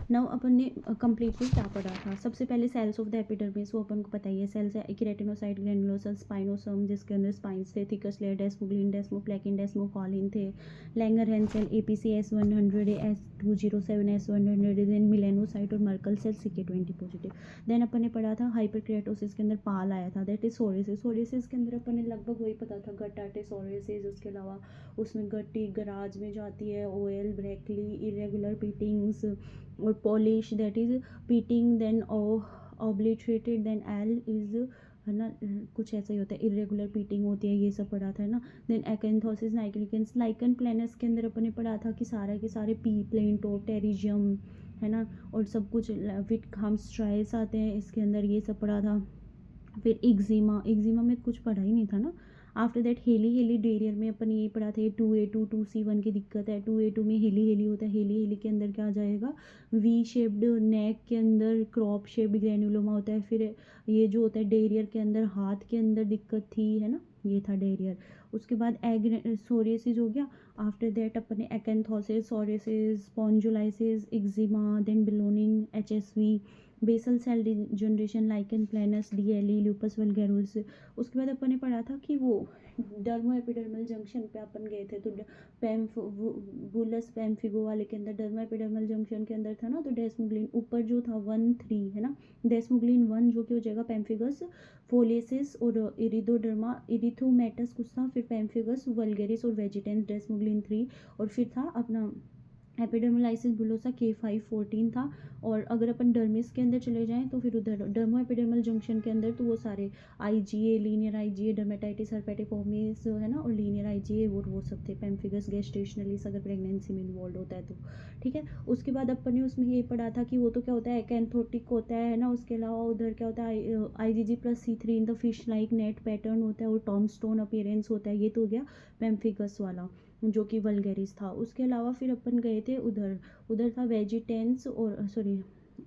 Now अपन ने completely क्या पढ़ा था। सबसे पहले सेल्स ऑफ द एपिडर्मिस, वो अपन को पता ही है। सेल्स है केराटिनोसाइट, ग्रेनुलोसा, स्पाइनोसोम, जिसके अंदर स्पाइंस थे, थिकस लेयर, डेस्मोग्लिन, डेस्मोप्लेकिन, डेस्मोकॉलिन थे, Langer cell, APC S100, S207, S100, then melanocyte और Merkel cell CK20 positive. Then अपन ने पढ़ा था हाइपरकेरेटोसिस के अंदर पाल आया था, दैट इज सोरियासिस। सोरियासिस के अंदर अपन ने लगभग वही पता था, गटाटे सोरियासिस। उसके अलावा उसमें गट्टी गराज में जाती है, ओएल ब्रेकली, इरेगुलर पीटिंग्स और polish, that is pitting, then obliterated, then L is, है ना, कुछ ऐसा ही होता है, इरेगुलर पीटिंग होती है, ये सब पढ़ा था, है ना। देन एक्रेंथोसिस नाइक्लिकेंस, लाइकन प्लेनस के अंदर अपन ने पढ़ा था कि सारे के सारे पी प्लेन टॉप टेरिजियम, है ना, और सब कुछ विट खाम्स ट्राइल्स आते हैं इसके अंदर, ये सब पढ़ा था। फिर एक्जिमा में कुछ पढ़ा ही नहीं था ना। आफ्टर दैट हेली डेरियर में अपन ये पढ़ा था, 2A2 2C1 की दिक्कत है। 2A2 में हेली होता है, हेली के अंदर क्या आ जाएगा, वी शेप्ड नेक के अंदर क्रॉप शेप्ड ग्रेनुलोमा होता है। फिर ये जो होता है डेरियर के अंदर, हाथ के अंदर दिक्कत थी, है ना, ये था डेरियर। उसके बाद सोरियासिस हो गया। आफ्टर दैट अपन ने acanthosis, psoriasis, spongiosis, eczema, then ballooning, HSV, basal cell generation, lichen planus, DLE, lupus vulgaris. उसके बाद अपन ने पढ़ा था कि वो डर्मो एपिडर्मल जंक्शन पे अपन गए थे, तो बुलस पैम्फिगो वाले के अंदर डर्मो एपिडर्मल जंक्शन के अंदर था ना, तो डेस्मोग्लिन ऊपर जो था 1-3, है ना, डेस्मोग्लिन 1 जो कि हो जाएगा पैम्फिगस फोलेसिस और इरिदोडर्मा इरिथोमेटस कुछ था, फिर पैम्फिगस वल्गेरिस और वेजिटेंस डेस्मोग्लिन 3, और फिर था अपना एपिडर्मलाइसिस बुलोसा K5-14 था। और अगर अपन डर्मिस के अंदर चले जाएं तो फिर उधर डर्मो एपिडर्मल जंक्शन के अंदर तो वो सारे IgA, linear IgA, dermatitis herpetiformis, है ना, और लीनियर IgA वो सब थे। पैम्फिगस गेस्टेशनलिस अगर प्रेगनेंसी में इन्वॉल्व होता है तो, ठीक है। उसके बाद अपन ने उसमें ये पढ़ा था कि वो तो क्या होता है, एकैंथोटिक होता है ना। उसके अलावा उधर क्या होता है, IgG+C3 in the fish like net pattern होता है, और टॉमस्टोन अपीयरेंस होता है। ये तो हो गया पैम्फिगस वाला जो कि वल्गेरिस था। उसके अलावा फिर अपन गए थे उधर, उधर था वेजिटेंस और सॉरी,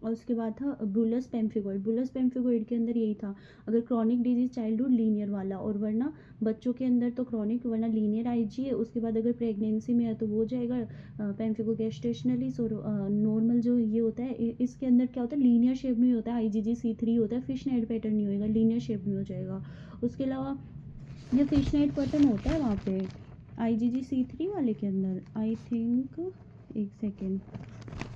और उसके बाद था बुलस पेम्फिगोइड। बुलस पेम्फिगोइड के अंदर यही था, अगर क्रॉनिक डिजीज चाइल्डहुड लीनियर वाला, और वरना बच्चों के अंदर तो क्रॉनिक वरना लीनियर IgA। उसके बाद अगर प्रेगनेंसी में है तो वो जाएगा पेम्फिगो गेस्टेशनलिस। और नॉर्मल जो ये होता है इसके अंदर क्या होता है, लीनियर शेप नहीं होता है, IgG+C3 होता है, फिश नेट पैटर्न नहीं होएगा, लीनियर शेप नहीं हो जाएगा। उसके अलावा ये फिश नेट पैटर्न होता है वहाँ पे IgG+C3 वाले के अंदर, आई थिंक, एक सेकेंड,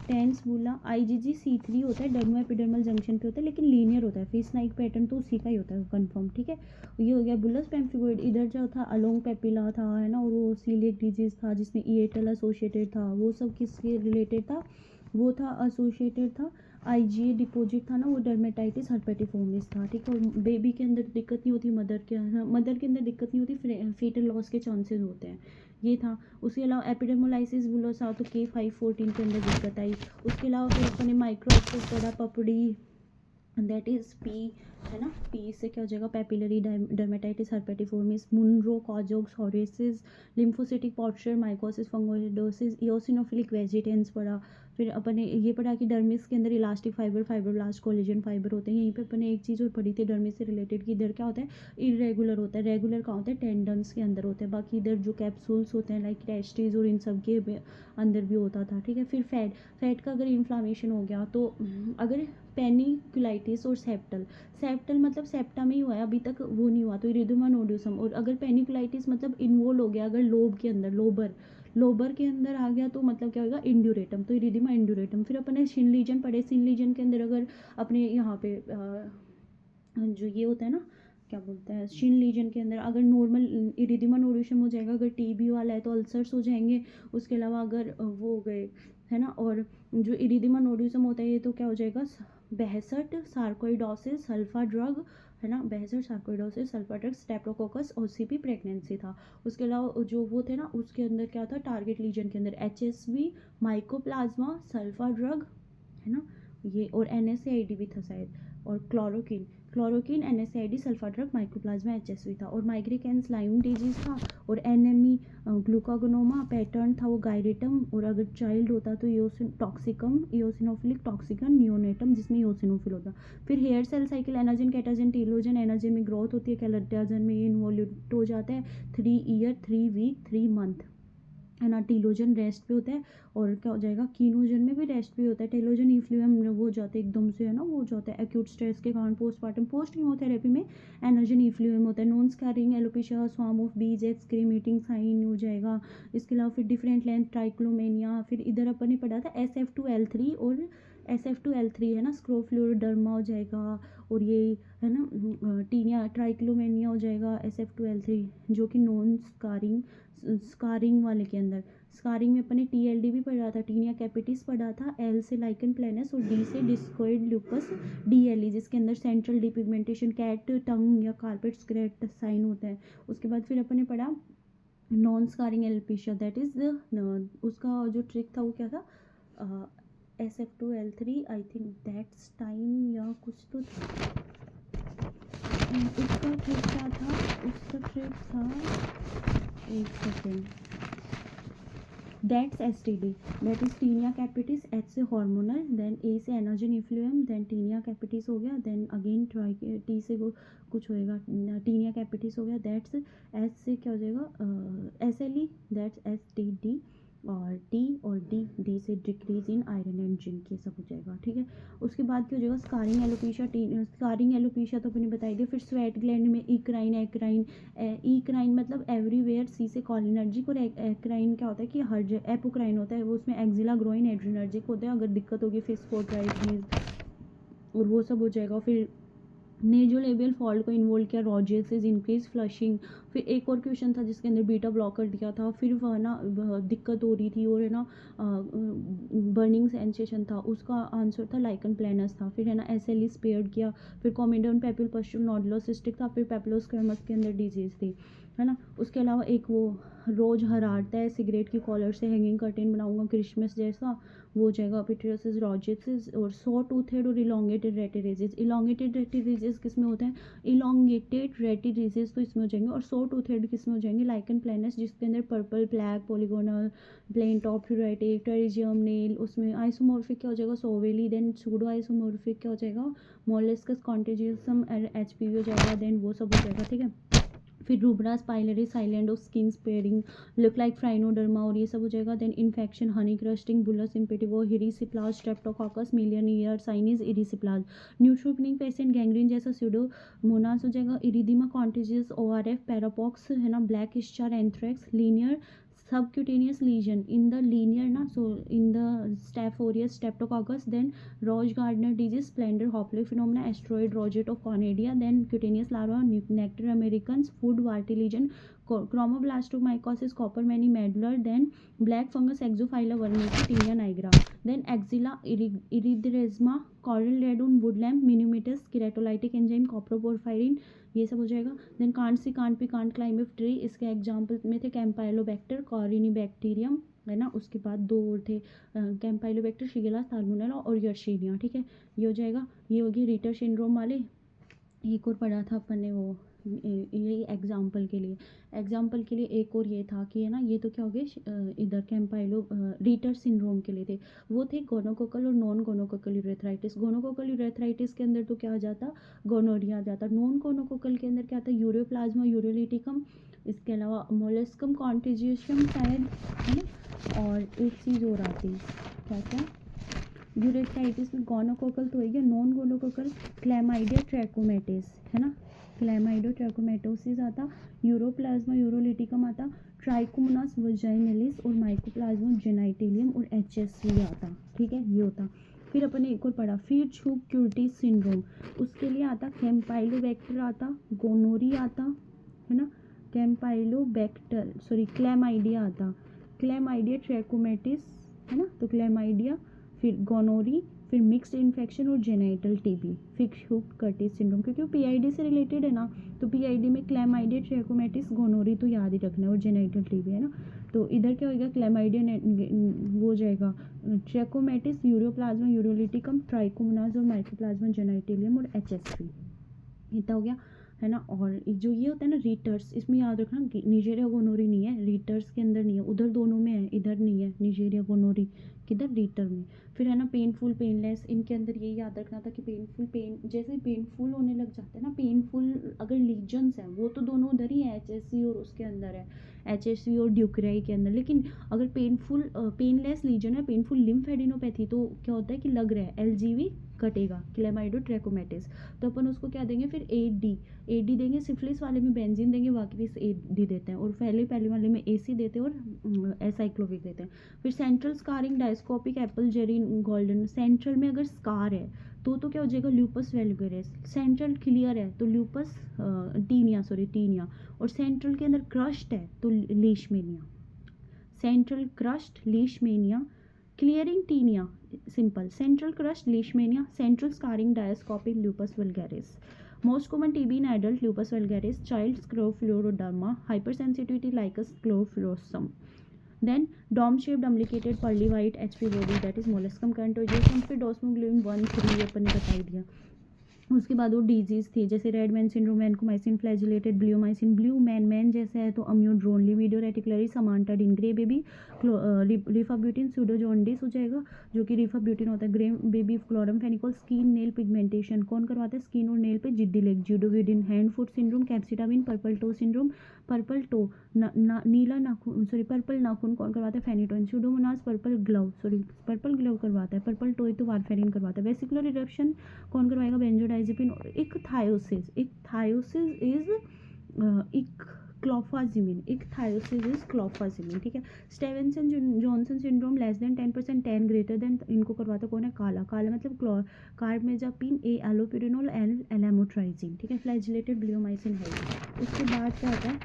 टेंस बोला, IgG+C3 होता है, डर्मो एपिडर्मल जंक्शन पे होता है, लेकिन लीनियर होता है। फेस नाइक पैटर्न तो उसी का ही होता है कंफर्म, ठीक है। ये हो गया बुलस पेम्फिगोइड। इधर जो था अलोंग पेपिला था, है ना, और वो सीलियक डिजीज था जिसमें EATL एसोसिएटेड था। वो सब किसके रिलेटेड था, वो था एसोसिएटेड था, IgA डिपोजिट था ना, वो डर्मेटाइटिस हर्पेटिफॉर्मिस था, ठीक है। और बेबी के अंदर दिक्कत नहीं होती, मदर के अंदर दिक्कत नहीं होती, फेटल लॉस के चांसेस होते हैं, ये था। उसके अलावा एपिडर्मोलाइसिस बुलोसा तो K5-14 के अंदर दिक्कत आई। उसके अलावा फिर अपने माइक्रो पढ़ा, पपड़ी, दैट इज P, है ना, P से क्या हो जाएगा, papillary dermatitis herpetiformis, Munro Kogoj psoriasis, lymphocytic posture mycosis, fungoides, eosinophilic vegetans पढ़ा। फिर अपन ने ये पढ़ा कि डर्मिस के अंदर elastic fibre, fibroblast, collagen fibre होते हैं। यहीं पे अपन ने एक चीज़ और पढ़ी थी डर्मिस से रिलेटेड कि इधर क्या होता है, इरेगुलर होता है। रेगुलर कहाँ होता है, टेंडन्स के अंदर होता है। बाकी इधर जो कैप्सूल्स होते हैं लाइक टेस्टिस और इन सब के अंदर भी होता था, ठीक है। फिर फैट का अगर इन्फ्लामेशन हो गया तो अगर पेनिकुलाइटिस और सेप्टल मतलब सेप्टा में ही हुआ है, अभी तक वो नहीं हुआ तो इरिथमा नोडुसम। और अगर पेनिकुलाइटिस मतलब इन्वॉल्व हो गया अगर लोब के अंदर, लोबर के अंदर आ गया तो मतलब क्या होगा, इंड्यूरेटम, तो इरिथमा इंड्यूरेटम। फिर अपने शिन लीजन पढ़े, शिन लीजन के अंदर अगर अपने यहाँ पे जो ये होता है ना, क्या बोलते हैं, शिन लीजन के अंदर अगर नॉर्मल इरिथमा नोडुसम हो जाएगा, अगर TB वाला है तो अल्सर्स हो जाएंगे। उसके अलावा अगर वो हो गए, है ना, और जो इरिथमा नोडुसम होता है ये तो क्या हो जाएगा, बहसट सार्कोइडोसिस सल्फा ड्रग, है ना, Behcet sarcoidosis sulfa drug, streptococcus OCP pregnancy था। उसके अलावा जो वो थे ना उसके अंदर क्या था, टारगेट लीजन के अंदर HSV, माइकोप्लाज्मा, सल्फा ड्रग, है ना, ये, और NSAID भी था शायद, और chloroquine NSAID sulfa drug, mycoplasma HSV था। और माइग्रेकेंस लाइम डिजीज था, और NME ग्लूकागोनोमा पैटर्न था वो गायरेटम। और अगर चाइल्ड होता तो टॉक्सिकम, इओसिनोफिलिक टॉक्सिकम नियोनेटम, जिसमें इओसिनोफिल होता। फिर hair cell cycle, anagen catagen telogen, anagen में ग्रोथ होती है, कैलेटाजन में ये इन्वॉल्व हो जाता है, 3 ईयर 3 वीक 3 मंथ, है ना। टीलोजन रेस्ट पे होता है, और क्या हो जाएगा, कीनोजन में भी रेस्ट पे होता है। टेलोजन इफ्लुएम वो हो जाते हैं एकदम से, है ना, वो हो जाता है एक्यूट स्ट्रेस के कारण पोस्टमार्टम। पोस्ट कीमोथेरेपी में एनर्जन इफ्लुएम होता है। Non scarring alopecia, swarm of बीज, एक्सक्रीमेटिंग साइन हो जाएगा। इसके अलावा फिर डिफरेंट लेंथ ट्राइक्लोमेनिया। फिर इधर अपन ने पढ़ा था SF2L3 और SF2L3 है ना, स्क्रोफ्लोरोडर्मा हो जाएगा, और ये है ना टीनिया ट्राइक्लोमेनिया हो जाएगा SF2L3, जो कि नॉन स्कारिंग वाले के अंदर। स्कारिंग में अपन ने TLD भी पढ़ा था, टीनिया कैपिटिस पढ़ा था, L से लाइकन प्लेनस और D से डिस्कोइड लूपस DLE, जिसके अंदर सेंट्रल डिपिगमेंटेशन, कैट टंग या कारपेट स्क्रेट साइन होता है। उसके बाद फिर अपन ने पढ़ा non scarring alopecia, that is उसका जो ट्रिक था वो क्या था, SF2L3 I think that's time या कुछ तो था। उसका ट्रिक क्या था, उसका ट्रिक था, एक second, that's STD, that is tinea capitis. H से हार्मोनल, देन A से एनर्जन इफ्लुएम, देन टीनिया कैपिटिस हो गया, देन अगेन T से कुछ होएगा, टीनिया कैपिटिस हो गया, दैट्स S से क्या हो जाएगा, SLE, दैट्स STD, और D से decrease in iron and zinc, ये सब हो जाएगा, ठीक है। उसके बाद क्या हो जाएगा, स्कारिंग एलोपेशिया। स्कारिंग एलोपेशिया तो अपने बताई दी। फिर स्वेट ग्लैंड में इक्राइन एक्राइन, इक्राइन मतलब एवरीवेयर, C से कॉलिनर्जिक, और एक्राइन क्या होता है कि हर जगह, एपोक्राइन होता है वो, उसमें एक्जिला ग्रोइन एड्रिनर्जिक होते हैं। अगर दिक्कत होगी फिर स्पोर्टाइटिस और वो सब हो जाएगा। फिर नेजोलेबियल फॉल्ट को इन्वॉल्व किया, रोजेसिस, इंक्रीज फ्लशिंग। फिर एक और क्वेश्चन था जिसके अंदर बीटा ब्लॉकर दिया था, फिर वह ना दिक्कत हो रही थी और है ना बर्निंग सेंसेशन था, उसका आंसर था लाइकन प्लेनस था। फिर है ना SLE स्पेयर्ड किया। फिर कॉमेडोन पेपिल पस्टुल नोडुलोसिस्टिक था। फिर पेपिलोस्क्वेमस के अंदर डिजीज थी, है ना। उसके अलावा एक वो रोज हरारता है, सिगरेट की कॉलर से हैंगिंग कर्टेन बनाऊंगा क्रिसमस जैसा, वो हो जाएगा पिट्रियोसिस रोजेसिस। और सॉ टूथ हेड और इलोंगेटेड रेटिरेजिस। इलोंगेटेड रेटिरेजिस किस में होता है, इलोंगेटेड रेटिरेजिस तो इसमें हो जाएंगे, और सॉ टूथ हेड किस में हो जाएंगे, लाइकन प्लेनस, जिसके अंदर purple black polygonal plane top pruritic pterygium nail. उसमें आइसोमॉर्फिक क्या हो जाएगा, सोवेली। देन सूडो आइसोमॉर्फिक क्या हो जाएगा, मोलस्कस कॉन्टेजियसम HPV हो जाएगा। देन वो सब हो जाएगा, ठीक है। फिर रूबरा स्पाइलरी silent of skin sparing, look like phrynoderma, और ये सब हो जाएगा। Then infection, honey crusting, bullous impetigo, erysipelas, streptococcus, Milian ear signs, erysipelas. Neutropenic patient, gangrene जैसा स्यूडोमोनास हो जाएगा। इरिदिमा कॉन्टेजियस, ORF, पैरापॉक्स, है ना, black star, anthrax, linear subcutaneous lesion in the linear na, so in the staph aureus streptococcus. Then Roche Gardner disease, splendor Hopley phenomena, asteroid rosette of Conadia. Then cutaneous larva, nectar americans, food warty lesion, chromoblastomycosis, coppermany medular. Then black fungus, exophylla vermici, tinea nigra. Then axilla erythrasma, coral radon, woodlamp, minimatus, keratolytic enzyme, coproporphyrin, ये सब हो जाएगा। Then can't see can't pee can't climb up tree, इसके example में थे कैम्पाइलोबैक्टर, कॉरिनीबैक्टीरियम, है ना। उसके बाद दो और थे, कैम्पाइलोबैक्टर, शिगेला, साल्मोनेला और यर्शीनिया, ठीक है। ये हो जाएगा, ये होगी रीटर सिंड्रोम वाले। एक और पढ़ा था अपन ने वो, यही एग्जाम्पल के लिए एक और ये था कि है ना, ये तो क्या हो गए इधर कैम्पाइलो रीटर सिंड्रोम के लिए थे, वो थे गोनोकोकल और non gonococcal urethritis. Gonococcal urethritis के अंदर तो क्या आ जाता, गोनोरिया आ जाता। नॉन गोनोकोकल के अंदर क्या आता, यूरोप्लाज्मा यूरोलिटिकम, इसके अलावा मोलस्कम कॉन्टेजियम शायद, है ना। और एक चीज़ और आती, क्या क्या, यूरेथ्राइटिस में गोनोकोकल तो हो गया, नॉन गोनोकोकल क्लैमाइडिया ट्रैकोमेटिस, है ना, क्लैमाइडो ट्रैकोमेटोसिस आता, यूरोप्लाज्मा यूरोलिटिकम आता, ट्राइकोमोनास वजाइनलिस और माइकोप्लाज्मा जेनाइटिलियम और HSV आता, ठीक है, ये होता। फिर अपन ने एक और पढ़ा, फिर छूक क्यूर्टी सिंड्रोम, उसके लिए आता कैम्पाइलोबैक्टर आता, गोनोरी आता, है ना, कैम्पाइलोबैक्टर सॉरी क्लैमाइडिया आता, क्लैमाइडिया ट्रैकोमेटिस, है ना, तो क्लैमाइडिया, फिर गोनोरी, फिर मिक्स्ड इन्फेक्शन और जेनाइटल TB, फिर हुक कर्टिस सिंड्रोम, क्योंकि वो PID से रिलेटेड है ना, तो PID में क्लैमाइडिया ट्रैकोमेटिस गोनोरी तो याद ही रखना है, और जेनाइटल TB, है ना। तो इधर क्या होगा, क्लैमाइडिया वो हो जाएगा ट्रैकोमेटिस, यूरोप्लाज्मा यूरोलिटिकम, ट्राइकोमोनास और माइकोप्लाज्मा जेनाइटिलियम और HSV, इतना हो गया, है ना। और जो ये होता है ना रीटर्स, इसमें याद रखना निजेरिया गोनोरी नहीं है, रीटर्स के अंदर नहीं है, उधर दोनों में है, इधर नहीं है निजेरिया गोनोरी, किधर रीटर में। फिर है ना पेनफुल पेनलेस, इनके अंदर ये याद रखना था कि पेनफुल पेन जैसे पेनफुल होने लग जाते हैं ना, पेनफुल अगर लीजन्स है वो तो दोनों उधर ही है, HSV और उसके अंदर है, HSV और ड्यूक्राई के अंदर। लेकिन अगर पेनलेस लीजन है, पेनफुल लिम्फेडिनोपैथी, तो क्या होता है कि लग रहा है LGV कटेगा, क्लेमाइडोट्रैकोमैटिस, तो अपन उसको क्या देंगे फिर AD देंगे। सिफिलिस वाले में बेंजीन देंगे, बाकी AD देते हैं, और पहले वाले में AC देते हैं और एसाइक्लोविर देते हैं। फिर central scarring diascopic apple jelly golden, central में अगर स्कार है तो क्या हो जाएगा ल्यूपस वैल्गुरेस, सेंट्रल क्लियर है तो ल्यूपस टीनिया, और सेंट्रल के अंदर क्रस्ट है तो leishmania, central crust leishmania, clearing tinea simple, central crust leishmania, central scarring diascopic lupus vulgaris. Most common TB in adult lupus vulgaris, child scleroderma, hypersensitivity like a sclerosum. Then dome shaped umbilicated pearly white HP body, that is molluscum contagiosum. फिर डोस्मोग्लोबिन 1-3 अपन ने बता दिया। उसके बाद वो disease थी जैसे red man syndrome, vancomycin flagellated, bleomycin, blue man जैसे है तो amiodarone, livedo reticularis, amantadine, grey baby, rifabutin, pseudojaundice हो जाएगा जो कि रिफाब्यूटिन होता है, grey baby, chloramphenicol, skin nail pigmentation कौन करवाता है, स्किन और नेल पे जिद्दी लेग, zidovudine, hand foot syndrome, capecitabine, purple toe syndrome, purple toe नीला नाखून पर्पल नाखून कौन करवाता है, फेनिटोइन, सूडोमोनास पर्पल ग्लव करवाता है, पर्पल टोई तो वारफेरिन करवाता है, वेसिकुलर इरप्शन कौन करवाएगा, बेंजोडाइजेपिन, और इक्थायोसिस इज क्लोफाजिमिन, ठीक है। Stevens Johnson syndrome less than 10%, 10 greater than, इनको करवाता कौन है, काला मतलब कार्बमेजापिन, एलोपिरिनोल, एलामोट्राइजिन, ठीक है। फ्लैजिलेटेड ब्लियोमाइसिन है। उसके बाद क्या होता है,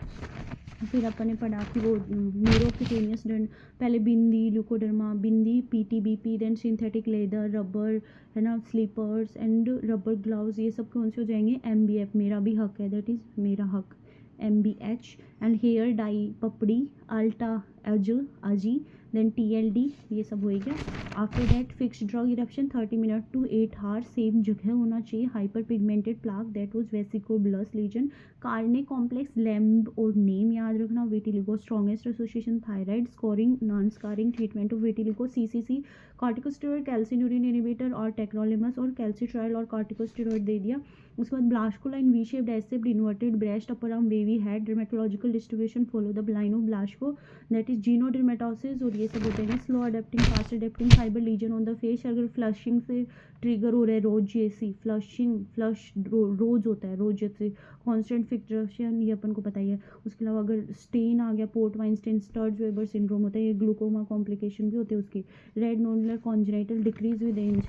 फिर अपन ने पढ़ा कि वो न्यूरोक्यूटेनियस डंड, पहले bindi leucoderma, bindi PTBP, then synthetic leather, rubber है ना, स्लीपर्स एंड रबर ग्लव्स, ये सब कौन से हो जाएंगे, MBF, मेरा भी हक है, दैट इज़ मेरा हक, MBH, एंड हेयर डाई, पपड़ी, अल्टा अजी, देन TLD, ये सब हो गया। After that fixed drug eruption 30 minute to 8 hour, same जगह होना चाहिए, hyperpigmented plaque, that was vesicobullous lesion, Carney complex, LAMB और नेम याद रखना, vitiligo strongest association, thyroid, scoring non scarring, treatment of vitiligo, CCC, corticosteroid, calcineurin inhibitor और tacrolimus और कैल्सिट्राइल और corticosteroid दे दिया। उसके बाद Blaschko line V shaped, S shaped, inverted breast, upper arm, wavy head, dermatological distribution follow the line of Blaschko, that is genodermatosis, और ये सब होते हैं slow adapting, fast adapting, fibre lesion on the face, अगर flushing से trigger हो रहा है, रोज जैसी रोज होता है, रोज जैसे कॉन्स्टेंट फिक्सेशन, ये अपन को पता ही है। उसके अलावा अगर स्टेन आ गया, port wine stain, Sturge Weber syndrome होता है, ये ग्लूकोमा कॉम्प्लिकेशन भी होते हैं उसकी, red nodular congenital decrease with age,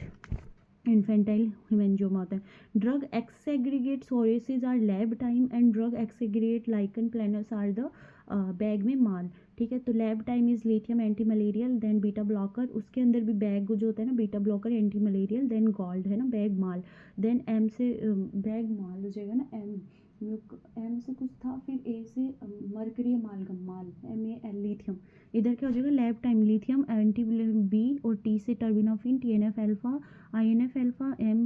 infantile haemangioma होता है। Drug exaggerate psoriasis are lab time and drug exaggerate lichen planus are the bag में माल, ठीक है। तो lab time is lithium anti malarial, then beta blocker, उसके अंदर भी बैग जो होता है ना, beta blocker anti malarial, then gold है ना, बैग माल, देन एम से बैग माल हो जाएगा ना, एम से कुछ था, फिर ए से मरकरी अमालगम माल, MAL लिथियम, इधर क्या हो जाएगा, lab time lithium anti B, और टी से terbinafine, TNF alpha, INF alpha, M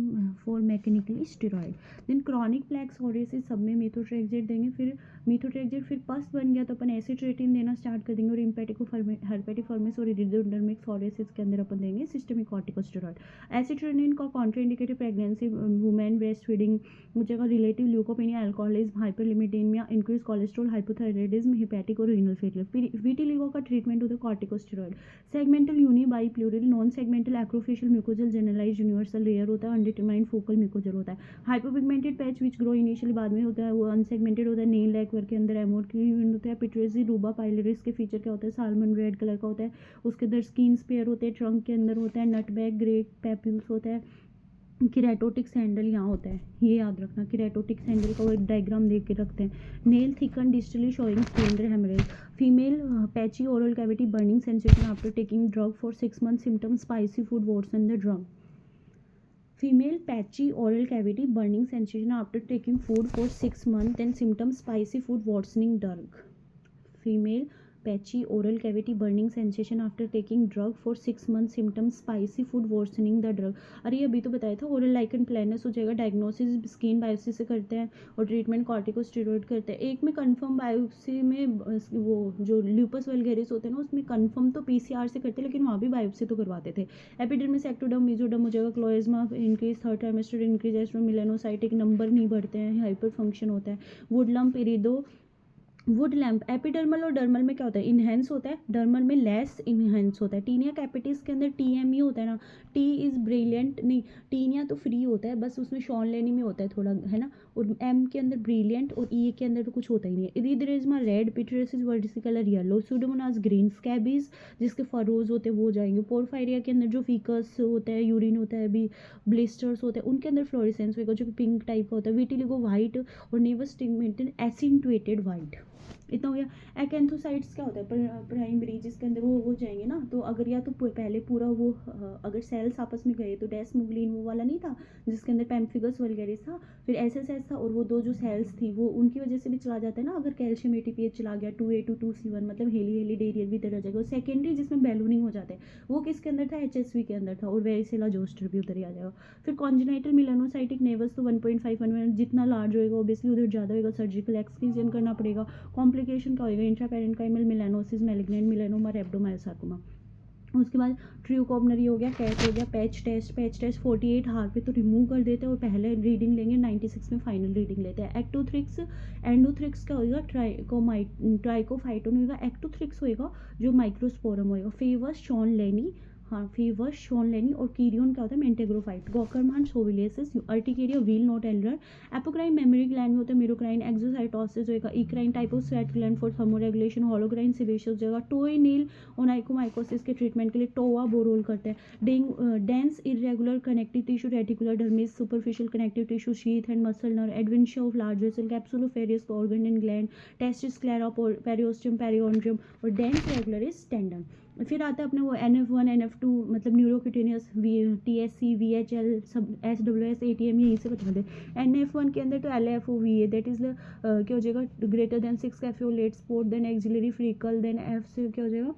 for mechanically steroid. Then chronic plaque psoriasis सब में मीथोट्रेक्सेट देंगे, फिर मीथोट्रेक्सेट, फिर पस बन गया तो अपन एसिट्रेटिन देना स्टार्ट कर देंगे, और हर्पेटिफॉर्मिस और इरिडोडर्मिक सोरियासिस के अंदर अपन देंगे सिस्टेमिक कॉर्टिकोस्टेरॉइड। एसिट्रेटिन का contraindicated pregnancy, women breast feeding हो जाएगा, relative leukopenia, alcoholism, hyperlipidaemia, increase cholesterol, hypothyroidism, hepatic और रीनल फेलियर। फिर विटिलिगो का ट्रीटमेंट होता है corticosteroid. Segmental uni bi plural, non segmental acrofacial mucosal, generalise universal rare होता है, अनडिटरमाइंड फोकल म्यूकोजल होता है। Hypopigmented patch which grow initially, बाद में होता है वो अनसेगमेंटेड होता है, नेल लैक के अंदर एमोड की होता है, पिट्रेजी रूबा पाइलरिस के फीचर क्या होता है, साल्मन रेड कलर का होता है, उसके अंदर स्किन स्पेयर होते हैं, ट्रंक के अंदर होता है, नटबैग ग्रेट पैप्यूल्स होता है, किरेटोटिक सैंडल यहाँ होता है, ये याद रखना, किरेटोटिक सैंडल का वो एक डायग्राम देख के रखते हैं। Nail thicken distally showing splinter haemorrhage, female patchy oral cavity, burning sensation after taking drug for 6 months, symptom spicy food, worsen the drug. Female patchy oral cavity, burning sensation after taking food for 6 months, then symptoms spicy food, worsening drug. Female patchy oral cavity, burning sensation after taking drug for 6 month, symptoms spicy food worsening the drug. अरे ये अभी तो बताया था, oral lichen प्लानस हो जाएगा, diagnosis skin biopsy से करते हैं और ट्रीटमेंट कॉर्टिकोस्टेरॉइड करते हैं। एक में कंफर्म बायोप्सी में वो जो ल्यूपस वल्गेरिस होते हैं ना, उसमें कंफर्म तो पीसीआर से करते हैं, लेकिन वहाँ भी बायोप्सी तो करवाते थे। एपिडर्मिस, एक्टोडर्म, मेसोडर्म हो जाएगा, chloasma increase, third trimester increase, astro melanocytic number नहीं बढ़ते हैं, हाइपर फंक्शन होता है। Wood lamp, irido Wood lamp. Epidermal और डर्मल में क्या होता है, इनहेंस होता है, डर्मल में लेस इनहेंस होता है। टीनिया कैपिटिस के अंदर टीएमई होता है ना, टी इज ब्रिलियंट नहीं, टीनिया तो फ्री होता है, बस उसमें शॉन लेनी में होता है थोड़ा, है ना, और एम के अंदर ब्रिलियंट, और ई के अंदर तो कुछ होता ही नहीं है। Erythrasma red, pityriasis versicolor yellow, pseudomonas green, scabies जिसके फरोज होते हैं वो जाएंगे। पोरफायरिया के अंदर जो फीकस होता है, यूरिन होता है, अभी ब्लिस्टर्स होते हैं, उनके अंदर फ्लोरेसेंस होगा जो कि पिंक टाइप का होता है। विटिलिगो वाइट और नेवस टिगमेंटेड एसिंटुएटेड वाइट। इतना हो गया। एक्एंथोसाइट्स क्या होता है, प्राइमरी, जिसके अंदर वो हो जाएंगे ना, तो अगर या तो पहले पूरा वो अगर सेल्स आपस में गए तो डेस्मोग्लिन वो वाला नहीं था जिसके अंदर पैम्फिगस वल्गेरिस था, फिर एसएसएस था, और वो दो जो सेल्स थी वो उनकी वजह से भी चला जाता है ना, अगर कैल्शियम एटीपीएच चला गया 2A to 2C1, मतलब हेली हेली डेरियर भी इधर आ जाएगा। सेकेंडरी जिसमें बैलूनिंग हो जाता है वो किसके अंदर था, एचएसवी के अंदर था, और वेरिसेला जोस्टर भी उधर ही आ जाएगा। फिर कॉन्जेनाइटल मिलानोसाइटिक नेवस तो 1.5 जितना लार्ज होएगा ऑब्वियसली उधर ज़्यादा होगा, सर्जिकल एक्सक्रीजन करना पड़ेगा। कॉम्प्लिकेशन क्या होगा, इंट्रापेरेन्काइमल मिलानोसिस, मैलिग्नेंट मिलानोमा, रेब्डोमायोसार्कोमा। उसके बाद ट्रियोकॉर्नरी हो गया, कैट हो गया, पैच टेस्ट 48 हार पे तो रिमूव कर देते हैं और पहले रीडिंग लेंगे, 96 में फाइनल रीडिंग लेते हैं। एक्टोथ्रिक्स, एंडोथ्रिक्स क्या होगा, ट्राइकोफाइटोन होगा, एक्टोथ्रिक्स होएगा जो माइक्रोस्पोरम होएगा। फेवस शॉन लेनी, हाँ फेवस शॉन लेनी, और कीरियन क्या होता है, मेंटेग्रोफाइट। गॉकरमान सोविलियसिस, urticaria wheal not older. Apocrine mammary gland में होता है, मेरोक्राइन एक्सोसाइटोसिस होएगा। Eccrine type of sweat gland for thermoregulation. Holocrine sebaceous होगा। टोइनिल ओनाइकोमाइकोसिस के ट्रीटमेंट के लिए टोवा बोरोल करते हैं। Dense irregular connective tissue, reticular dermis, superficial connective tissue, sheath and muscle nerve, adventitia of large vessel, capsule of various organ and gland, testis, sclera, periosteum, perichondrium, और dense रेगुलरिस tendon. फिर आता है अपने वो NF1 NF2 मतलब न्यूरोक्यूटेनियस, TSC VHL सब, SWS ATM यहीं से बता दें। NF1 के अंदर तो LFOVA दैट इज क्या हो जाएगा, greater than 6 cafe au lait spot, then axillary freckle, then F से क्या हो जाएगा,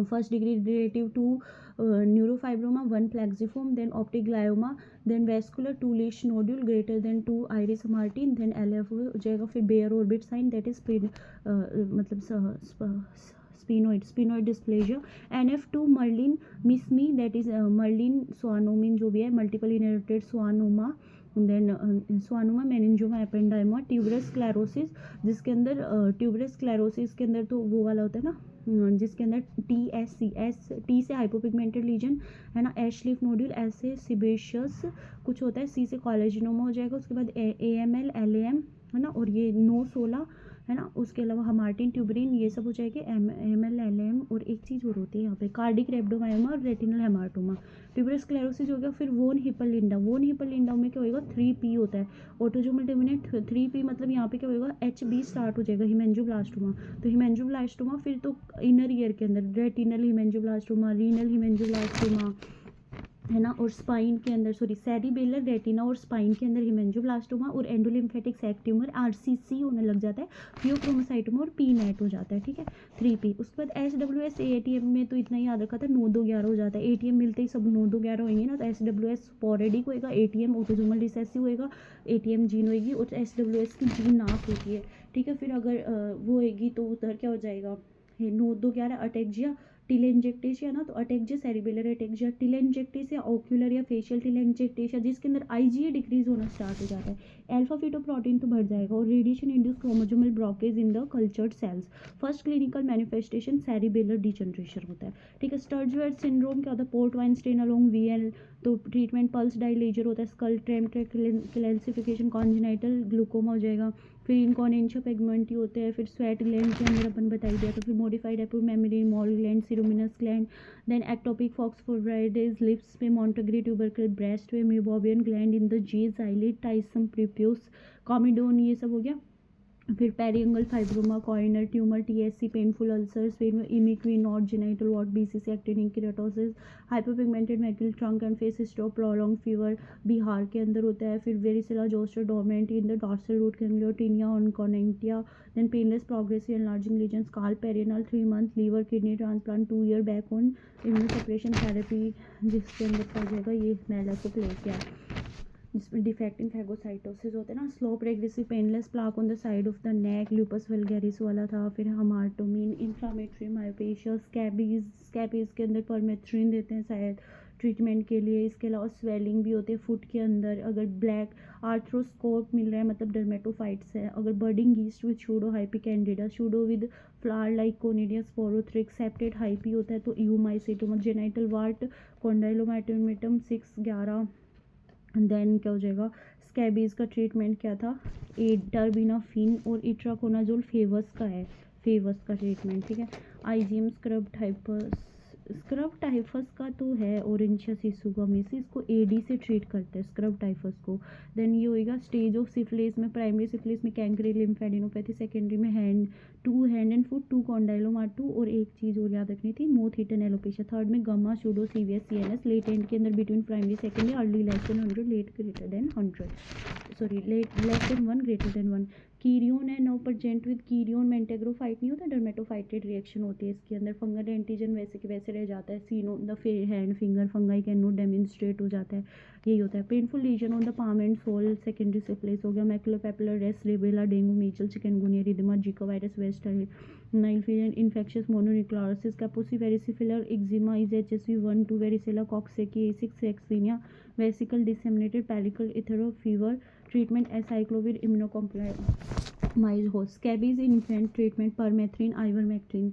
first degree relative to neurofibroma 1 plexiform, then optic glioma, then vascular 2 Lisch nodule greater than 2 iris martin, then LF हो जाएगा। फिर bare orbit sign that is मतलब sphenoid dysplasia. NF2 merlin मिसमी that is merlin schwannomin जो भी है, multiple inherited schwannoma, then schwannoma meningioma ependymoma. Tuberous sclerosis जिसके अंदर ट्यूबरस स्क्लेरोसिस के अंदर तो वो वाला होता है ना, जिसके अंदर टी से हाइपोपिगमेंटेड लीजन है ना, एश लीफ नोड्यूल, एस से सिबेशियस कुछ होता है, सी से कॉलेजिनोमा हो जाएगा। उसके बाद AML LAM है ना, और ये 9-16 है ना। उसके अलावा हमार्टिन ट्यूबरिन ये सब हो जाएंगे, AML LAM, और एक चीज़ और होती है यहाँ पे, कार्डिक रेब्डोमायोमा और रेटिनल हेमाटोमा। ट्यूबरस स्क्लेरोसिस हो गया। फिर वोन हिपलिंडा में क्या होगा, 3P होता है, ऑटोजोमल डोमिनेंट 3P, मतलब यहाँ पे क्या होगा, HB स्टार्ट हो जाएगा, हिमेंजोब्लास्टोमा। तो हिमेंजोब्लास्टोमा फिर तो इनर ईयर के अंदर रेटिनल हिमेंजोब्लास्टोमा, रीनल हिमेंजोब्लास्टोमा है ना, और स्पाइन के अंदर सेरिबेलर रेटिना और स्पाइन के अंदर हिमेंजोब्लास्टोमा, और एंडोलिम्फेटिक सैक ट्यूमर RCC होने लग जाता है, फियोक्रोमोसाइटोमा और PNET हो जाता है, ठीक है 3P। उसके बाद SWS ATM में तो इतना ही याद रखा था, 9-2-11 हो जाता है। ATM मिलते ही सब 9-2-11 होंगे ना, तो SWS स्पोरेडिक होएगा, ATM ऑटोसोमल रिसेसिव होएगा, ATM जीन होएगी, और SWS की जीन नाप होती है, ठीक है। फिर अगर वो होएगी तो उधर क्या हो जाएगा, 9-2-11 अटेक्जिया, टिलेंजेक्टेशिया ना, तो अटेक्जिया सेरिबेलर अटेक्जिया, टिलेंजेक्टेशिया ओक्यूलर या फेशियल टिलेंजेक्टेशिया जिसके अंदर IgA डिक्रीज होना स्टार्ट हो जाता है, अल्फा फीटोप्रोटीन तो बढ़ जाएगा, और radiation induce chromosomal blockage in the cultured cells. First clinical manifestation cerebellar degeneration होता है, ठीक है। स्टर्जवेट सिंड्रोम क्या होता है, port wine strain along VL, तो ट्रीटमेंट पल्स डायलेजर होता है, skull tram classification, congenital glaucoma हो जाएगा। फिर इनकॉनेंशिया पेगमेंटी होते हैं। फिर स्वेट ग्लैंड के अंदर अपन बताई दिया था। फिर मॉडिफाइड एपोर मेमोरी मॉल gland, ceruminous gland, then ectopic फॉक्सफोराइडेज लिप्स पे, मॉन्टेग्री ट्यूबरकल ब्रेस्ट पे, म्यूबोबियन ग्लैंड इन द जीज आईलिड, टाइसम प्रीप्यूस, कॉमिडोन, ये सब हो गया। फिर periungual fibroma, Koenen tumour, TSC, painful ulcers, pain में इमिक्वी, not genital wart, BCC, actinic keratosis, hypopigmented macule trunk and face stroke, prolong fever Bihar के अंदर होता है। फिर varicella zoster dormant in the dorsal root ganglia, tinea ऑनकोनेंटिया, then painless progressive enlarging lesion, scalp perineal 3 month, liver kidney transplant 2 year back on immunosuppression therapy, जिसके अंदर क्या हो जाएगा, ये मेलाकोप्लेकिया जिसमें डिफेक्ट इन फैगोसाइटोसिस होता है ना, slow progressive painless plaque on the side of the neck, lupus vulgaris वाला था। फिर हमार्टोमिन, इन्फ्लामेटरी मायोपेशिया, स्कैबीज के अंदर परमेथ्रिन देते हैं शायद ट्रीटमेंट के लिए। इसके अलावा स्वेलिंग भी होती है फुट के अंदर, अगर ब्लैक आर्थ्रोस्कोप मिल रहा है मतलब डर्मेटोफाइट्स है। अगर budding yeast with pseudo hyphae candida, pseudo with flower like conidia sporothrix, septate hyphae होता है तो यूमाइसिटोमा, जेनाइटल वार्ट, कॉन्डाइलोमैटोमेटम 6-11। देन क्या हो जाएगा, स्कैबीज का ट्रीटमेंट क्या था, एटरबिनाफिन और इट्राकोनाजोल फेवस का है, फेवस का ट्रीटमेंट, ठीक है। आईजीएम स्क्रब टाइफस का तो है ओरेंशिया सिसुगमिस, इसको एडी से ट्रीट करते हैं स्क्रब टाइफस को। देन ये होएगा स्टेज ऑफ सिफिलिस में, प्राइमरी सिफिलिस में कैंकरी लिम्फेडिनोपैथी, सेकेंडरी में हैंड एंड फुट, 2 कॉन्डाइलोमाटू, और एक चीज़ और याद रखनी थी, मोथ हिटन एलोपेशिया। थर्ड में gamma pseudo CVS CNS, late end के अंदर between primary secondary, early less than 100, late greater than 100, sorry late less than 1 greater than 1। Kerion है, no present with kerion mentagrophyte नहीं होता, डर्मेटोफाइटेड रिएक्शन होती है इसके अंदर। फंगल एंटीजन वैसे के वैसे रह जाता है, seen on the hand finger, fungi can not demonstrate हो जाता है, यही होता है। Painful lesion on the palm and sole, secondary syphilis हो गया। Maculopapular rash, rubella, dengue, measle, chikungunya, रिदमा, Zika virus, West Nile fever, infectious mononucleosis, Kaposi varicelliform, eczema, इजेचएसवी 1-2, वेरिसेला, कॉक्सेकी, A6 एक्सिनिया, वेसिकल डिसेमिनेटेड पैलिकल इथेरो फीवर, ट्रीटमेंट एसाइक्लोविर, इम्यूनोकॉम्प्रोमाइज हो। Scabies infant treatment permethrin, ivermectin,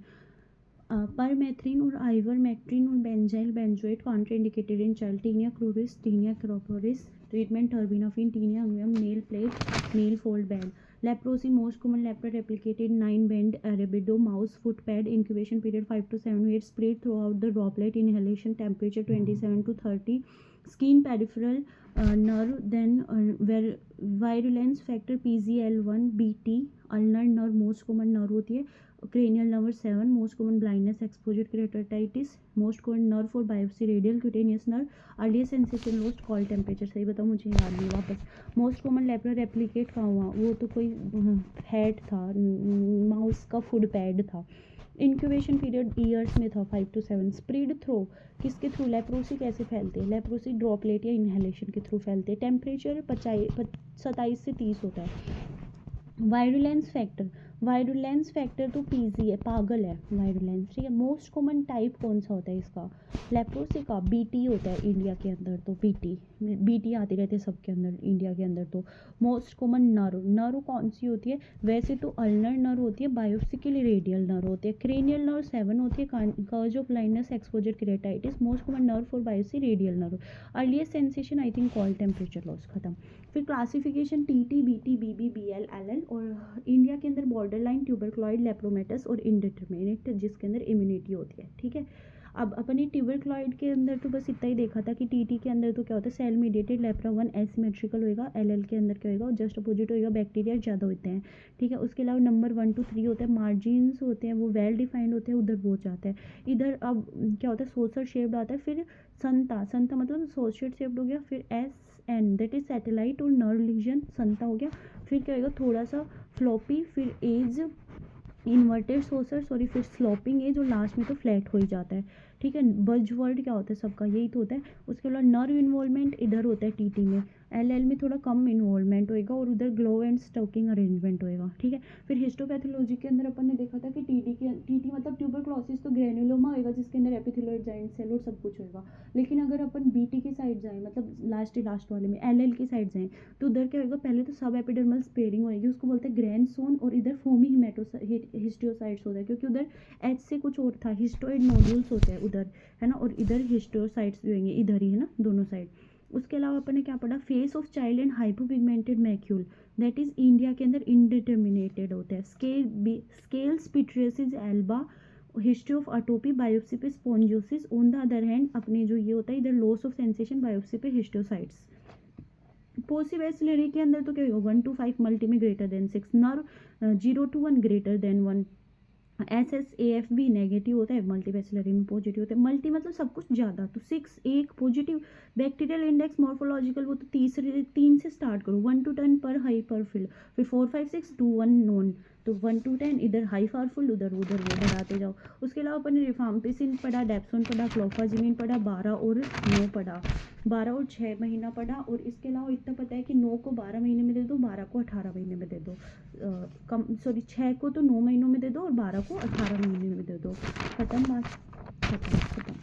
permethrin और ivermectin और benzyl benzoate contraindicated in child, tinea cruris, tinea corporis, treatment terbinafine, tinea unguium, nail plate, nail fold band. Leprosy most common lepra replicated 9 banded armadillo mouse foot pad, incubation period 5 to 7 weeks, spread throughout the droplet, inhalation temperature 27 to 30, skin peripheral nerve, then virulence factor PGL1 BT, ulnar nerve most common nerve होती है, cranial nerve 7, most common blindness, exposure keratitis, most common nerve for biopsy, radial cutaneous nerve, earliest sensation lost, call temperature, सही बताओ मुझे याद नहीं वापस। Most common lepra replicate कहाँ हुआ, वो तो कोई हैड था, माउस का फूड पैड था। इंक्यूबेशन पीरियड ईयर्स में था 5 to 7। स्प्रेड थ्रो किसके थ्रू, लेप्रोसी कैसे फैलते हैं, लेप्रोसी ड्रॉपलेट या इनहेलेशन के थ्रू फैलते हैं। टेम्परेचर 27 से 30 होता है। वायरुलेंस फैक्टर तो पीजी है, पागल है वायरुलेंस, ठीक है। मोस्ट कॉमन टाइप कौन सा होता है इसका, लेप्रोसी का बीटी होता है इंडिया के अंदर, तो बीटी आती रहती है सबके अंदर इंडिया के अंदर। तो मोस्ट कॉमन नर्व कौन सी होती है, वैसे तो अल्नर नर्व होती है, बायोप्सी के लिए रेडियल नर्व होती है। क्रेनियल नर्व 7 होती है, कर्ज of blindness, exposure keratitis, most common nerve for biopsy radial nerve. Earliest sensation I think call temperature loss, खत्म। फिर क्लासिफिकेशन टीटी, बीटी, बीबी, बीएल, एलएल, और इंडिया के अंदर बॉर्डर लाइन, ट्यूबरक्लॉइड, लेप्रोमेटस और इंडिटरमिनेट, जिसके अंदर इम्यूनिटी होती है, ठीक है। अब अपनी ट्यूबरक्लॉइड के अंदर तो बस इतना ही देखा था कि टीटी के अंदर तो क्या होता है, सेल मीडिएटेड लेप्रा 1 एसिमेट्रिकल होएगा, एलएल के अंदर क्या होएगा, जस्ट अपोजिट होएगा, बैक्टीरिया ज़्यादा होते हैं, ठीक है। उसके अलावा नंबर 1 to 3 होते हैं, मार्जिन्स होते हैं वो वेल डिफाइंड होते हैं, उधर वो जाता है। इधर अब क्या होता है, सोसर शेप्ड आता है। फिर संता मतलब सोसर शेप्ड हो गया। फिर एन दैट इज सैटेलाइट और नर्व लीजन, संता हो गया। फिर क्या होगा, थोड़ा सा फ्लॉपी, फिर एज इन्वर्टेड सोसर, सॉरी, फिर स्लोपिंग एज, और लास्ट में तो फ्लैट हो ही जाता है, ठीक है। बज वर्ड क्या होता है सबका, यही तो होता है। उसके अलावा नर्व इन्वॉल्वमेंट इधर होता है टीटी में, एलएल में थोड़ा कम इन्वॉल्वमेंट होएगा, और उधर ग्लो एंड स्टोकिंग अरेंजमेंट होएगा, ठीक है। फिर हिस्टोपैथोलॉजी के अंदर अपन ने देखा था कि टीटी मतलब ट्यूबरक्लोसिस तो ग्रेनुलोमा होएगा, जिसके अंदर एपिथेलियोइड जाइंट सेल और सब कुछ होएगा। लेकिन अगर अपन बीटी की साइड जाएँ, मतलब लास्ट वाले में एलएल की साइड जाएँ, तो उधर क्या होएगा, पहले तो सब एपिडर्मल स्पेयरिंग होएगी, उसको बोलते हैं ग्रैंड और इधर फोमी हिस्टोसाइट्स होता है, क्योंकि उधर एच से कुछ और था, हिस्टोइड नोड्यूल्स होते हैं उधर, है ना, और इधर हिस्टोसाइट्स भी होंगे, इधर ही है ना, दोनों साइड। उसके अलावा अपन ने क्या पढ़ा, face of child and hypopigmented macule, that is India के अंदर इंडिटर्मिनेटेड होता है। Scales pityriasis alba, history of atopy, biopsy पे spongiosis. On the other hand अपने जो ये होता है, इधर लॉस ऑफ सेंसेशन, बायोप्सी पे हिस्टोसाइट्स। पोसी बैसिलरी के अंदर तो क्या होगा 1 to 5 मल्टी में ग्रेटर देन 6, नर 0 to 1 ग्रेटर देन 1, SSAF भी नेगेटिव होता है, मल्टी बैसिलरी में पॉजिटिव होता है। मल्टी मतलब सब कुछ ज़्यादा, तो 6 एक पॉजिटिव। बैक्टीरियल इंडेक्स मॉर्फोलॉजिकल वो तो तीसरे 3 से स्टार्ट करो, 1 to 10 पर हाई पर फील्ड, फिर 4 5 6 2 1 नॉन, तो 1 to 10 इधर हाई फार फुल, उधर उधर वो बढ़ाते जाओ। उसके अलावा अपन ने रिफाम्पिसिन पढ़ा, डेप्सोन पढ़ा, क्लोफाजिमिन पढ़ा, 12 और 9 पढ़ा, 12 और 6 महीना पढ़ा। और इसके अलावा इतना पता है कि 9 को 12 महीने में दे दो, 12 को 18 महीने में दे दो, कम सॉरी 6 को तो 9 महीनों में दे दो और 12 को 18 महीने में दे दो। खत्म बात, खत्म खत्म।